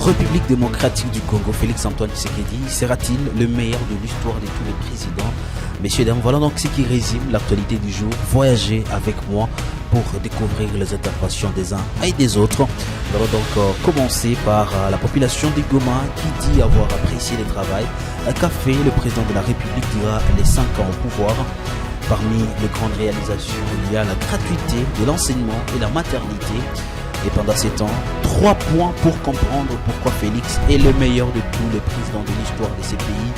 République démocratique du Congo, Félix-Antoine Tshisekedi sera-t-il le meilleur de l'histoire de tous les présidents? Messieurs, dames, voilà donc ce qui résume l'actualité du jour. Voyagez avec moi pour découvrir les interventions des uns et des autres. Nous allons donc commencer par la population de Goma qui dit avoir apprécié le travail qu'a fait le président de la République durant les 5 ans au pouvoir. Parmi les grandes réalisations, il y a la gratuité de l'enseignement et la maternité. Et pendant ces temps, 3 points pour comprendre pourquoi Félix est le meilleur de tous les présidents de l'histoire de ces pays.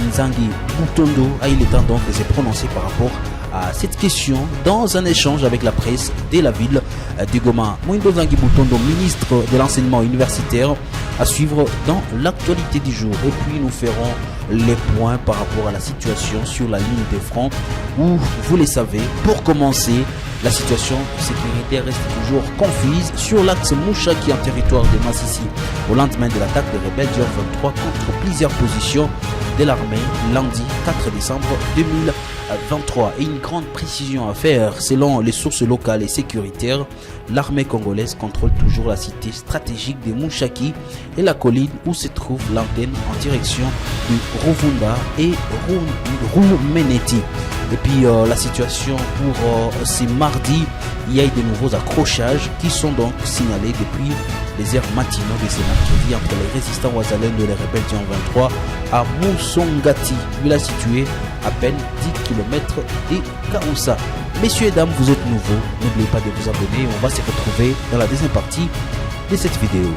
Nzangi Butondo a eu le temps donc de se prononcer par rapport à cette question dans un échange avec la presse de la ville de Goma. Mwindo Nzangi Butondo, ministre de l'enseignement universitaire, à suivre dans l'actualité du jour. Et puis nous ferons les points par rapport à la situation sur la ligne de front où, vous le savez, pour commencer, la situation sécuritaire reste toujours confuse sur l'axe Mouchaki en territoire de Massissi au lendemain de l'attaque des rebelles du 23 contre plusieurs positions de l'armée lundi 4 décembre 2023. Et une grande précision à faire, selon les sources locales et sécuritaires, l'armée congolaise contrôle toujours la cité stratégique de Mouchaki et la colline où se trouve l'antenne en direction du Rovunda et Roumeneti. Et puis la situation pour ce mardi, il y a eu de nouveaux accrochages qui sont donc signalés depuis les heures matinaux de ce mercredi entre les résistants wazalènes et les rebelles du 23 à Moussongati, village situé à peine 10 km de Kaoussa. Messieurs et dames, vous êtes nouveaux, n'oubliez pas de vous abonner. On va se retrouver dans la deuxième partie de cette vidéo.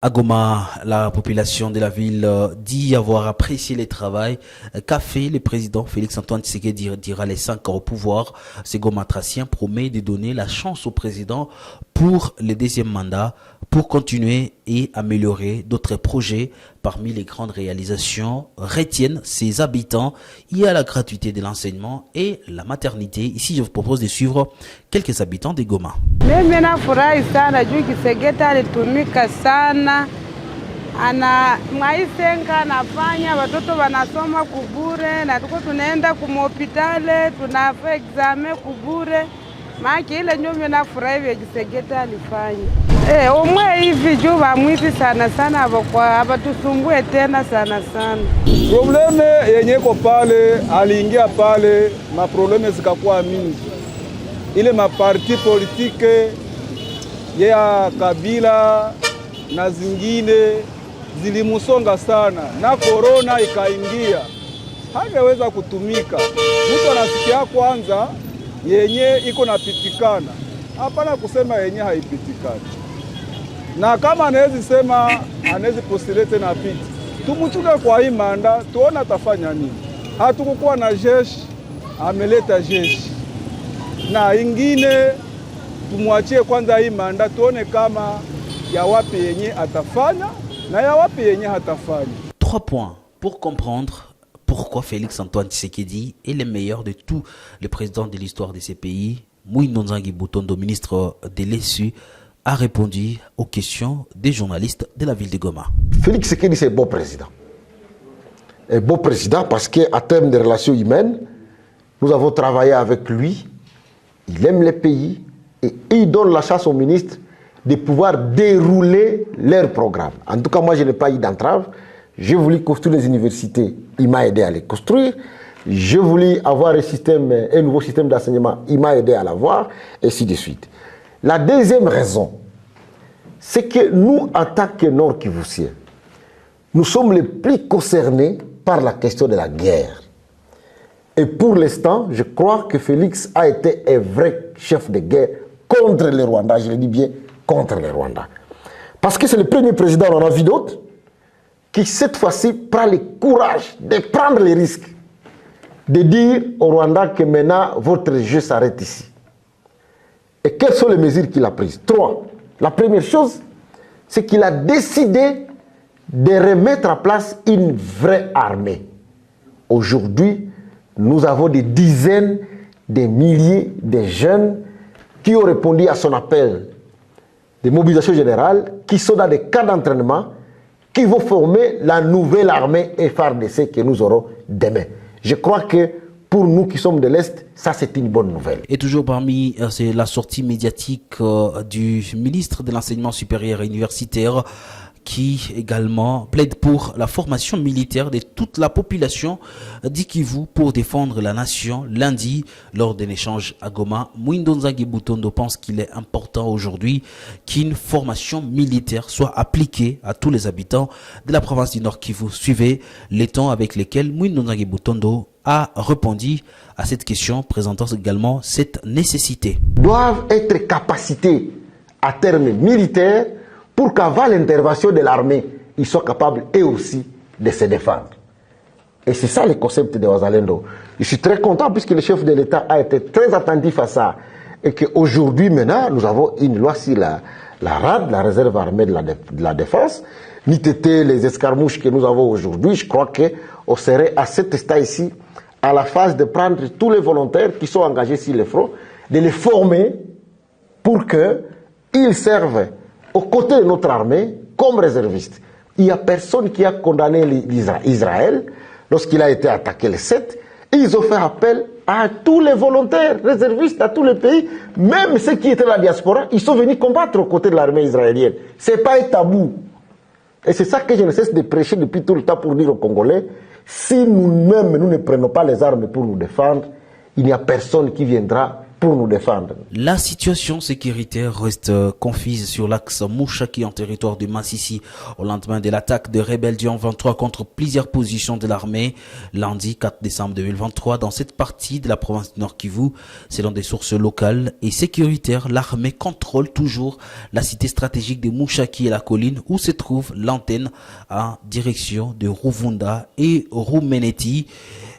À Goma, la population de la ville dit avoir apprécié le travail qu'a fait le président Félix-Antoine Tshisekedi durant les 5 ans au pouvoir. Ce Gomatracien promet de donner la chance au président pour le deuxième mandat pour continuer et améliorer d'autres projets. Parmi les grandes réalisations retiennent ses habitants. Il y a la gratuité de l'enseignement et la maternité. Ici, je vous propose de suivre quelques habitants de Goma. Mimi nafurahi sana juu Kisegeta alitumika sana, ana mwaisenga anafanya watoto wanasoma kubure, na tuko tunaenda kumhospitali tunafa examen kubure. Maki ile ndio mimi nafurahi vya Kisegeta alifanya. Umwe hivi juu bamwizi sana sana hapa tusumbue tena sana sana. Probleme yenye ko pale aliingia pale, maprobleme zikakuwa mingi. Ile maparti politike ya Kabila na zingine zilimusonga sana, na korona ikaingia, hangeweza kutumika. Mtu anasikia kwanza yenye iko napitikana, hapana kusema yenye haipitikani. Na kama anawezi sema anawezi postulete na piti, tumuchuke kwa hii manda tuona atafanya nini. Hatukukuwa na jeshi, ameleta jeshi. Na ingine tumwachie kwanza hii manda tuone kama ya wapi yenye atafanya na ya wapi yenye hatafanya. 3 points pour comprendre pourquoi Félix-Antoine Tshisekedi est le meilleur de tous les présidents de l'histoire de ces pays. Mwindo Nzangi Butondo, ministre de l'ESU, a répondu aux questions des journalistes de la ville de Goma. Félix Tshisekedi, c'est un beau président. Un beau président parce qu'à terme de relations humaines, nous avons travaillé avec lui. Il aime les pays et il donne la chance aux ministres de pouvoir dérouler leur programme. En tout cas, moi, je n'ai pas eu d'entrave. J'ai voulu construire les universités, il m'a aidé à les construire. J'ai voulu avoir un nouveau système d'enseignement, il m'a aidé à l'avoir, et ainsi de suite. La deuxième raison, c'est que nous, en tant que Nord-Kivussiens, nous sommes les plus concernés par la question de la guerre. Et pour l'instant, je crois que Félix a été un vrai chef de guerre contre les Rwandais. Je le dis bien, contre les Rwandais. Parce que c'est le premier président, on en a vu d'autres, qui cette fois-ci prend le courage de prendre les risques, de dire au Rwanda que maintenant votre jeu s'arrête ici. Et quelles sont les mesures qu'il a prises? 3. La première chose, c'est qu'il a décidé de remettre en place une vraie armée. Aujourd'hui, nous avons des dizaines, des milliers de jeunes qui ont répondu à son appel de mobilisation générale, qui sont dans des cas d'entraînement, qui vont former la nouvelle armée FARDC que nous aurons demain. Je crois que pour nous qui sommes de l'Est, ça c'est une bonne nouvelle. Et toujours parmi c'est la sortie médiatique du ministre de l'Enseignement supérieur et universitaire qui également plaide pour la formation militaire de toute la population d'Ikivu pour défendre la nation. Lundi, lors d'un échange à Goma, Mwindo Nzangi Butondo pense qu'il est important aujourd'hui qu'une formation militaire soit appliquée à tous les habitants de la province du Nord Kivu. Suivez les temps avec lesquels Mwindo Nzangi Butondo a répondu à cette question, présentant également cette nécessité. Doivent être capacités à terme militaire pour qu'avant l'intervention de l'armée, ils soient capables eux aussi de se défendre. Et c'est ça le concept de Wazalendo. Je suis très content puisque le chef de l'État a été très attentif à ça. Et qu'aujourd'hui, maintenant, nous avons une loi sur la RAD, la réserve armée de la défense. N'était les escarmouches que nous avons aujourd'hui, je crois qu'on serait à cet stade ici, à la phase de prendre tous les volontaires qui sont engagés sur le front, de les former pour qu'ils servent aux côtés de notre armée comme réservistes. Il n'y a personne qui a condamné Israël lorsqu'il a été attaqué le 7. Ils ont fait appel à tous les volontaires réservistes, à tous les pays, même ceux qui étaient dans la diaspora, ils sont venus combattre aux côtés de l'armée israélienne. Ce n'est pas un tabou. Et c'est ça que je ne cesse de prêcher depuis tout le temps pour dire aux Congolais, si nous-mêmes nous ne prenons pas les armes pour nous défendre, il n'y a personne qui viendra pour nous défendre. La situation sécuritaire reste confuse sur l'axe Mouchaki en territoire de Massissi au lendemain de l'attaque de rebelles du 23 contre plusieurs positions de l'armée lundi 4 décembre 2023 dans cette partie de la province du Nord Kivu. Selon des sources locales et sécuritaires, l'armée contrôle toujours la cité stratégique de Mouchaki et la colline où se trouve l'antenne en direction de Ruvunda et Rumeneti.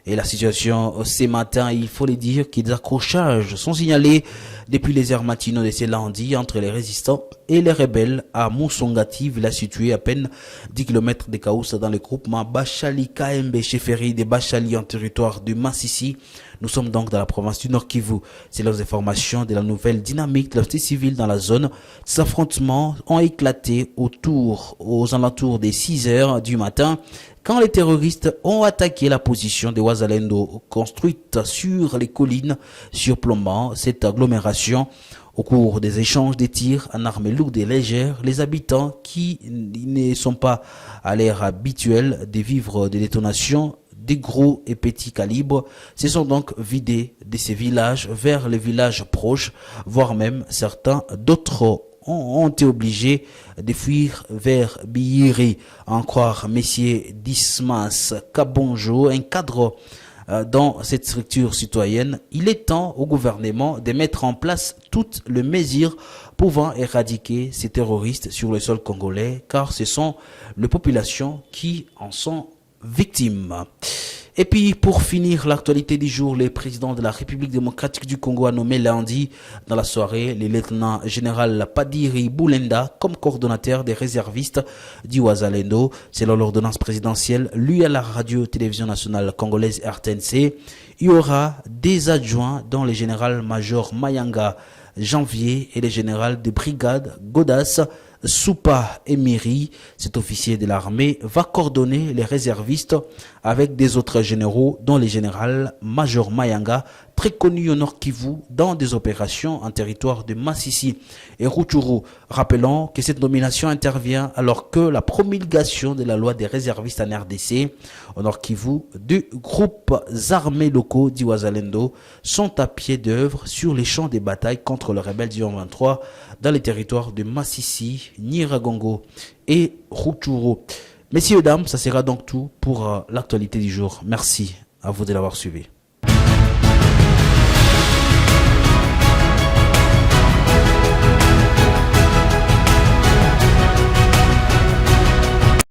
Et la situation ce matin, il faut le dire, que des accrochages sont signalés depuis les heures matinaux de ce lundi entre les résistants et les rebelles à Moussongati, village situé à peine 10 km de Kaoussa dans le groupement Bachali KMB Cheferi de Bachali en territoire de Massissi. Nous sommes donc dans la province du Nord Kivu. C'est les informations de la nouvelle dynamique de la société civile dans la zone. Ces affrontements ont éclaté aux alentours des 6 heures du matin quand les terroristes ont attaqué la position de Wazalendo construite sur les collines surplombant cette agglomération. Au cours des échanges de tirs en armes lourdes et légères, les habitants qui ne sont pas à l'ère habituelle de vivre des détonations des gros et petits calibres se sont donc vidés de ces villages vers les villages proches, voire même certains d'autres ont été obligés de fuir vers Biyiri. En croire messieurs Dismas Kabonjo, un cadre dans cette structure citoyenne, il est temps au gouvernement de mettre en place toutes les mesures pouvant éradiquer ces terroristes sur le sol congolais, car ce sont les populations qui en sont victimes. Et puis, pour finir l'actualité du jour, le président de la République démocratique du Congo a nommé lundi dans la soirée le lieutenant général Padiri Boulenda comme coordonnateur des réservistes du Wazalendo. Selon l'ordonnance présidentielle lue à la radio-télévision nationale congolaise RTNC, il y aura des adjoints dont le général-major Mayanga Janvier et le général de brigade Godas Soupa Emiri. Cet officier de l'armée va coordonner les réservistes avec des autres généraux dont le général-major Mayanga, très connu au Nord Kivu dans des opérations en territoire de Massissi et Rutshuru. Rappelons que cette nomination intervient alors que la promulgation de la loi des réservistes en RDC au Nord Kivu, deux groupes armés locaux d'Iwazalendo sont à pied d'œuvre sur les champs de bataille contre le rebelle du 23 dans les territoires de Massissi, Nyiragongo et Rutshuru. Messieurs et dames, ça sera donc tout pour l'actualité du jour. Merci à vous de l'avoir suivi.